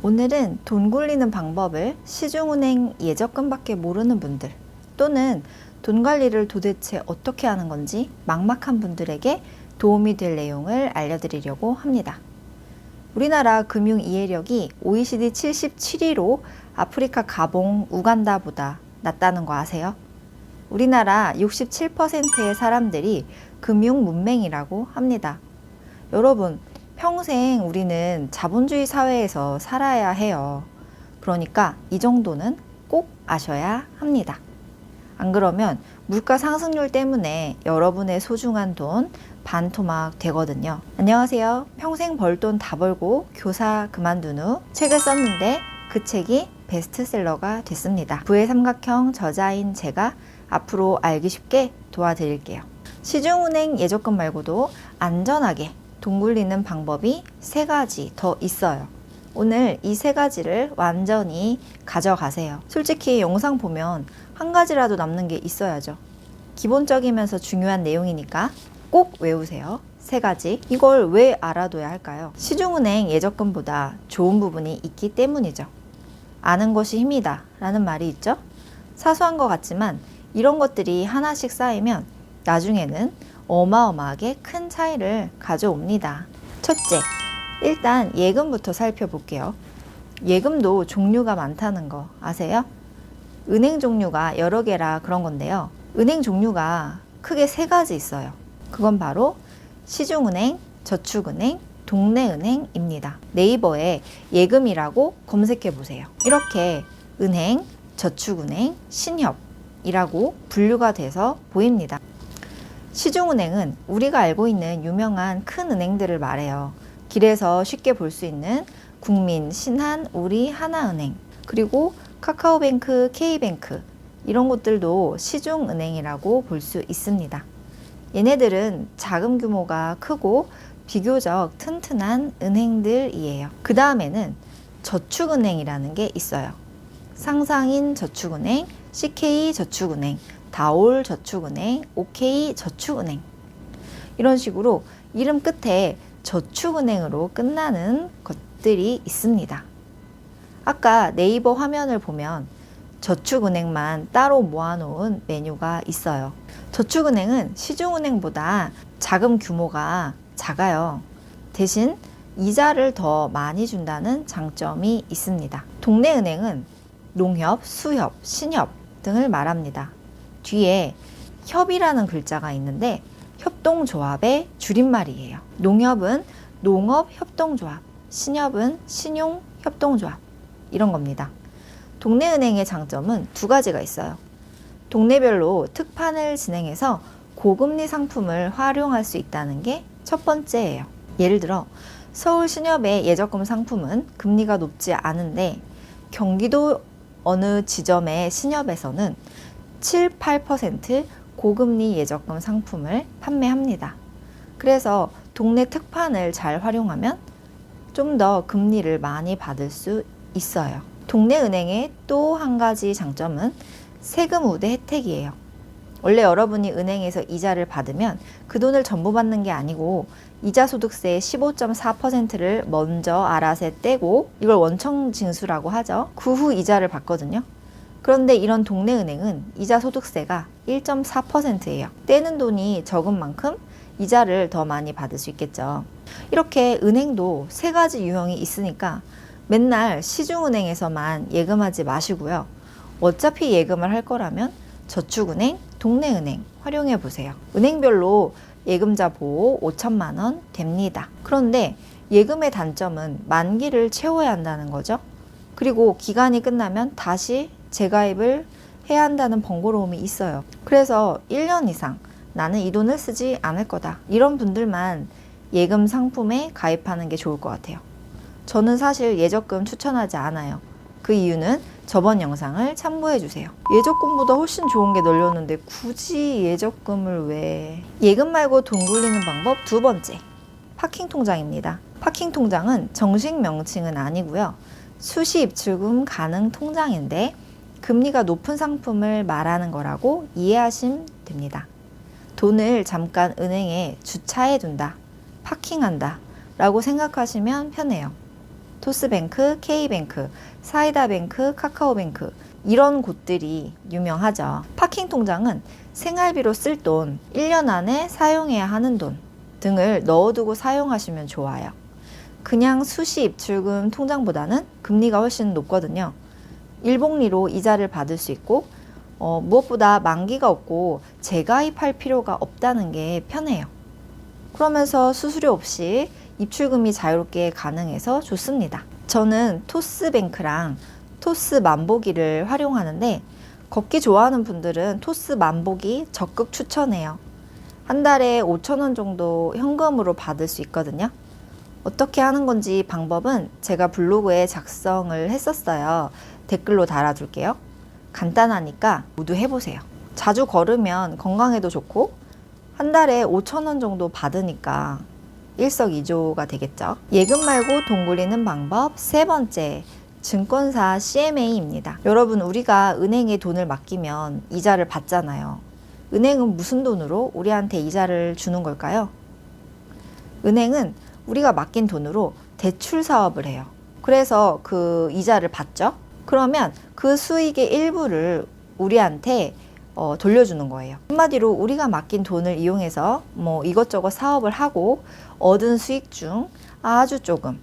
오늘은 돈 굴리는 방법을 시중은행 예적금밖에 모르는 분들, 또는 돈 관리를 도대체 어떻게 하는 건지 막막한 분들에게 도움이 될 내용을 알려드리려고 합니다. 우리나라 금융 이해력이 OECD 77위로 아프리카 가봉 우간다보다 낮다는 거 아세요? 우리나라 67%의 사람들이 금융 문맹이라고 합니다. 여러분, 평생 우리는 자본주의 사회에서 살아야 해요. 그러니까 이 정도는 꼭 아셔야 합니다. 안 그러면 물가 상승률 때문에 여러분의 소중한 돈 반토막 되거든요. 안녕하세요. 평생 벌 돈 다 벌고 교사 그만둔 후 책을 썼는데 그 책이 베스트셀러가 됐습니다. 부의 삼각형 저자인 제가 앞으로 알기 쉽게 도와드릴게요. 시중은행 예적금 말고도 안전하게 돈 굴리는 방법이 3가지 더 있어요. 오늘 이 3가지를 완전히 가져가세요. 솔직히 영상 보면 한 가지라도 남는 게 있어야죠. 기본적이면서 중요한 내용이니까 꼭 외우세요. 3가지. 이걸 왜 알아둬야 할까요? 시중은행 예적금보다 좋은 부분이 있기 때문이죠. 아는 것이 힘이다 라는 말이 있죠. 사소한 것 같지만 이런 것들이 하나씩 쌓이면 나중에는 어마어마하게 큰 차이를 가져옵니다. 첫째, 일단 예금부터 살펴볼게요. 예금도 종류가 많다는 거 아세요? 은행 종류가 여러 개라 그런 건데요. 은행 종류가 크게 3가지 있어요. 그건 바로 시중은행, 저축은행, 동네은행입니다. 네이버에 예금이라고 검색해 보세요. 이렇게 은행, 저축은행, 신협이라고 분류가 돼서 보입니다. 시중은행은 우리가 알고 있는 유명한 큰 은행들을 말해요. 길에서 쉽게 볼 수 있는 국민, 신한, 우리, 하나은행, 그리고 카카오뱅크, K뱅크 이런 곳들도 시중은행이라고 볼 수 있습니다. 얘네들은 자금 규모가 크고 비교적 튼튼한 은행들이에요. 그 다음에는 저축은행이라는 게 있어요. 상상인 저축은행, CK 저축은행, 다올 저축은행, OK 저축은행 이런 식으로 이름 끝에 저축은행으로 끝나는 것들이 있습니다. 아까 네이버 화면을 보면 저축은행만 따로 모아놓은 메뉴가 있어요. 저축은행은 시중은행보다 자금 규모가 작아요. 대신 이자를 더 많이 준다는 장점이 있습니다. 동네은행은 농협, 수협, 신협 등을 말합니다. 뒤에 협이라는 글자가 있는데 협동조합의 줄임말이에요. 농협은 농업협동조합, 신협은 신용협동조합 이런 겁니다. 동네은행의 장점은 2가지가 있어요. 동네별로 특판을 진행해서 고금리 상품을 활용할 수 있다는 게 첫 번째예요. 예를 들어 서울 신협의 예적금 상품은 금리가 높지 않은데 경기도 어느 지점의 신협에서는 7, 8% 고금리 예적금 상품을 판매합니다. 그래서 동네 특판을 잘 활용하면 좀 더 금리를 많이 받을 수 있어요. 동네은행의 또 한 가지 장점은 세금 우대 혜택이에요. 원래 여러분이 은행에서 이자를 받으면 그 돈을 전부 받는 게 아니고 이자 소득세의 15.4%를 먼저 알아서 떼고 이걸 원청 징수라고 하죠. 그 후 이자를 받거든요. 그런데 이런 동네은행은 이자 소득세가 1.4%예요. 떼는 돈이 적은 만큼 이자를 더 많이 받을 수 있겠죠. 이렇게 은행도 3가지 유형이 있으니까 맨날 시중은행에서만 예금하지 마시고요. 어차피 예금을 할 거라면 저축은행, 동네은행 활용해 보세요. 은행별로 예금자 보호 5천만 원 됩니다. 그런데 예금의 단점은 만기를 채워야 한다는 거죠. 그리고 기간이 끝나면 다시 재가입을 해야 한다는 번거로움이 있어요. 그래서 1년 이상 나는 이 돈을 쓰지 않을 거다. 이런 분들만 예금 상품에 가입하는 게 좋을 것 같아요. 저는 사실 예적금 추천하지 않아요. 그 이유는 저번 영상을 참고해 주세요. 예적금보다 훨씬 좋은 게 널렸는데 굳이 예적금을 왜? 예금 말고 돈 굴리는 방법 2번째, 파킹 통장입니다. 파킹 통장은 정식 명칭은 아니고요. 수시 입출금 가능 통장인데 금리가 높은 상품을 말하는 거라고 이해하시면 됩니다. 돈을 잠깐 은행에 주차해 둔다, 파킹한다 라고 생각하시면 편해요. 토스뱅크, K뱅크, 사이다뱅크, 카카오뱅크 이런 곳들이 유명하죠. 파킹 통장은 생활비로 쓸 돈, 1년 안에 사용해야 하는 돈 등을 넣어두고 사용하시면 좋아요. 그냥 수시 입출금 통장보다는 금리가 훨씬 높거든요. 일복리로 이자를 받을 수 있고 무엇보다 만기가 없고 재가입할 필요가 없다는 게 편해요. 그러면서 수수료 없이 입출금이 자유롭게 가능해서 좋습니다. 저는 토스뱅크랑 토스 만보기를 활용하는데 걷기 좋아하는 분들은 토스 만보기 적극 추천해요. 한 달에 5,000원 정도 현금으로 받을 수 있거든요. 어떻게 하는 건지 방법은 제가 블로그에 작성을 했었어요. 댓글로 달아둘게요. 간단하니까 모두 해보세요. 자주 걸으면 건강에도 좋고 한 달에 5,000원 정도 받으니까 일석이조가 되겠죠. 예금 말고 돈 굴리는 방법 세 번째, 증권사 CMA입니다. 여러분, 우리가 은행에 돈을 맡기면 이자를 받잖아요. 은행은 무슨 돈으로 우리한테 이자를 주는 걸까요? 은행은 우리가 맡긴 돈으로 대출 사업을 해요. 그래서 그 이자를 받죠. 그러면 그 수익의 일부를 우리한테 돌려주는 거예요. 한마디로 우리가 맡긴 돈을 이용해서 이것저것 사업을 하고 얻은 수익 중 아주 조금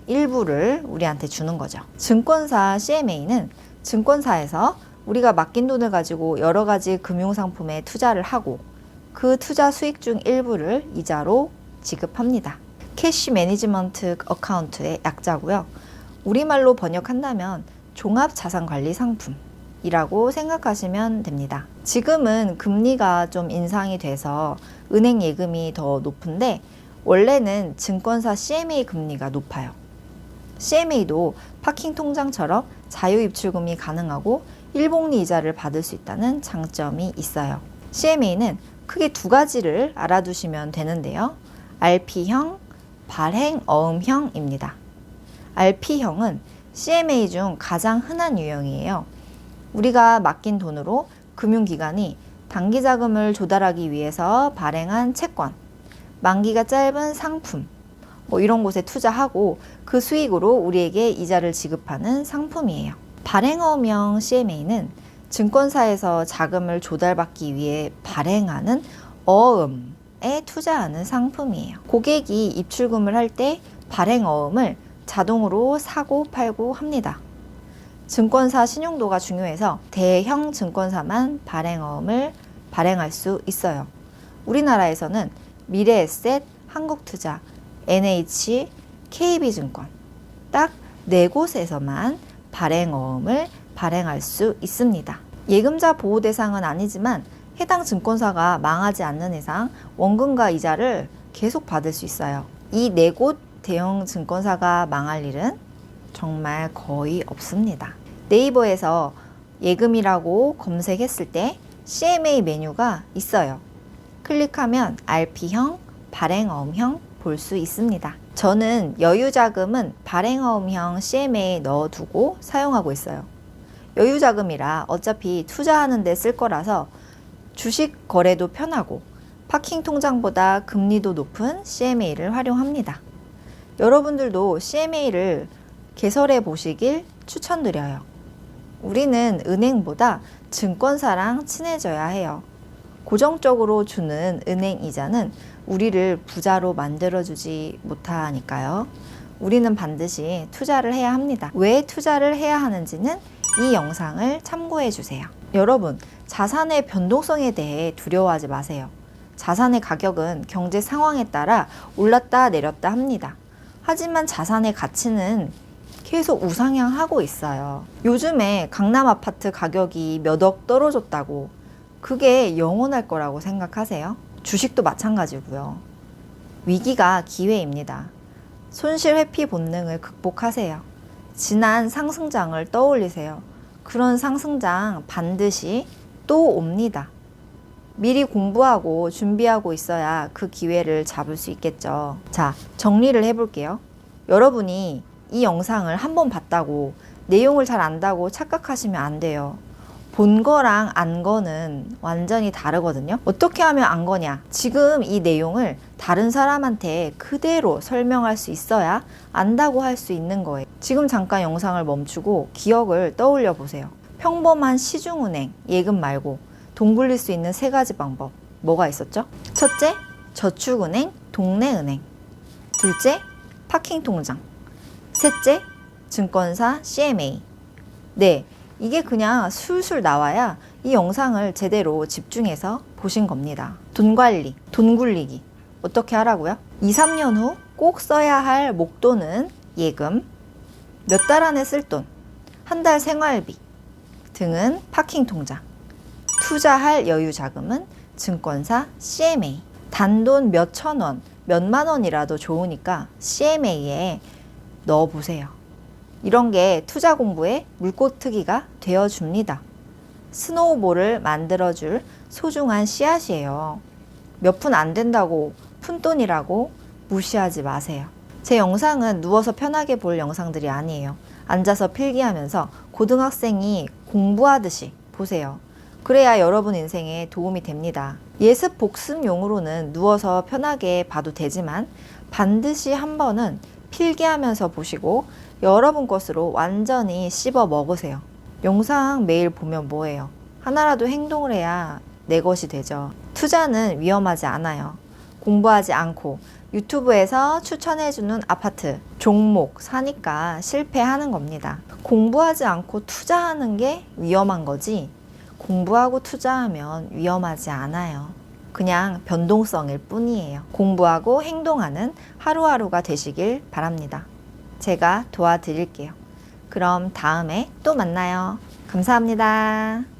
일부를 우리한테 주는 거죠. 증권사 CMA는 증권사에서 우리가 맡긴 돈을 가지고 여러 가지 금융상품에 투자를 하고 그 투자 수익 중 일부를 이자로 지급합니다. 캐시 매니지먼트 어카운트의 약자고요. 우리말로 번역한다면 종합자산관리 상품이라고 생각하시면 됩니다. 지금은 금리가 좀 인상이 돼서 은행 예금이 더 높은데 원래는 증권사 CMA 금리가 높아요. CMA도 파킹 통장처럼 자유 입출금이 가능하고 일복리 이자를 받을 수 있다는 장점이 있어요. CMA는 크게 두 가지를 알아두시면 되는데요. RP형, 발행어음형입니다. RP형은 CMA 중 가장 흔한 유형이에요. 우리가 맡긴 돈으로 금융기관이 단기자금을 조달하기 위해서 발행한 채권, 만기가 짧은 상품, 이런 곳에 투자하고 그 수익으로 우리에게 이자를 지급하는 상품이에요. 발행어음형 CMA는 증권사에서 자금을 조달받기 위해 발행하는 어음에 투자하는 상품이에요. 고객이 입출금을 할 때 발행어음을 자동으로 사고 팔고 합니다. 증권사 신용도가 중요해서 대형 증권사만 발행어음을 발행할 수 있어요. 우리나라에서는 미래에셋, 한국투자, NH, KB증권 딱 4곳에서만 발행어음을 발행할 수 있습니다. 예금자 보호 대상은 아니지만 해당 증권사가 망하지 않는 이상 원금과 이자를 계속 받을 수 있어요. 이 4곳 대형 증권사가 망할 일은 정말 거의 없습니다. 네이버에서 예금이라고 검색했을 때 CMA 메뉴가 있어요. 클릭하면 RP형, 발행어음형 볼 수 있습니다. 저는 여유자금은 발행어음형 CMA에 넣어두고 사용하고 있어요. 여유자금이라 어차피 투자하는 데 쓸 거라서 주식 거래도 편하고 파킹 통장보다 금리도 높은 CMA를 활용합니다. 여러분들도 CMA를 개설해 보시길 추천드려요. 우리는 은행보다 증권사랑 친해져야 해요. 고정적으로 주는 은행 이자는 우리를 부자로 만들어주지 못하니까요. 우리는 반드시 투자를 해야 합니다. 왜 투자를 해야 하는지는 이 영상을 참고해 주세요. 여러분, 자산의 변동성에 대해 두려워하지 마세요. 자산의 가격은 경제 상황에 따라 올랐다 내렸다 합니다. 하지만 자산의 가치는 계속 우상향하고 있어요. 요즘에 강남 아파트 가격이 몇 억 떨어졌다고 그게 영원할 거라고 생각하세요? 주식도 마찬가지고요. 위기가 기회입니다. 손실 회피 본능을 극복하세요. 지난 상승장을 떠올리세요. 그런 상승장 반드시 또 옵니다. 미리 공부하고 준비하고 있어야 그 기회를 잡을 수 있겠죠. 자, 정리를 해볼게요. 여러분이 이 영상을 한번 봤다고 내용을 잘 안다고 착각하시면 안 돼요. 본 거랑 안 거는 완전히 다르거든요. 어떻게 하면 안 거냐? 지금 이 내용을 다른 사람한테 그대로 설명할 수 있어야 안다고 할 수 있는 거예요. 지금 잠깐 영상을 멈추고 기억을 떠올려 보세요. 평범한 시중은행, 예금 말고 돈 굴릴 수 있는 3가지 방법. 뭐가 있었죠? 첫째, 저축은행, 동네은행. 둘째, 파킹통장. 셋째, 증권사 CMA. 네, 이게 그냥 술술 나와야 이 영상을 제대로 집중해서 보신 겁니다. 돈 관리, 돈 굴리기. 어떻게 하라고요? 2, 3년 후 꼭 써야 할 목돈은 예금, 몇 달 안에 쓸 돈, 한 달 생활비 등은 파킹통장, 투자할 여유 자금은 증권사 CMA. 단돈 몇 천 원, 몇만 원이라도 좋으니까 CMA에 넣어보세요. 이런 게 투자 공부에 물꽃트기가 되어줍니다. 스노우볼을 만들어줄 소중한 씨앗이에요. 몇 푼 안 된다고 푼돈이라고 무시하지 마세요. 제 영상은 누워서 편하게 볼 영상들이 아니에요. 앉아서 필기하면서 고등학생이 공부하듯이 보세요. 그래야 여러분 인생에 도움이 됩니다. 예습 복습용으로는 누워서 편하게 봐도 되지만 반드시 한 번은 필기하면서 보시고 여러분 것으로 완전히 씹어 먹으세요. 영상 매일 보면 뭐해요? 하나라도 행동을 해야 내 것이 되죠. 투자는 위험하지 않아요. 공부하지 않고 유튜브에서 추천해주는 아파트, 종목 사니까 실패하는 겁니다. 공부하지 않고 투자하는 게 위험한 거지 공부하고 투자하면 위험하지 않아요. 그냥 변동성일 뿐이에요. 공부하고 행동하는 하루하루가 되시길 바랍니다. 제가 도와드릴게요. 그럼 다음에 또 만나요. 감사합니다.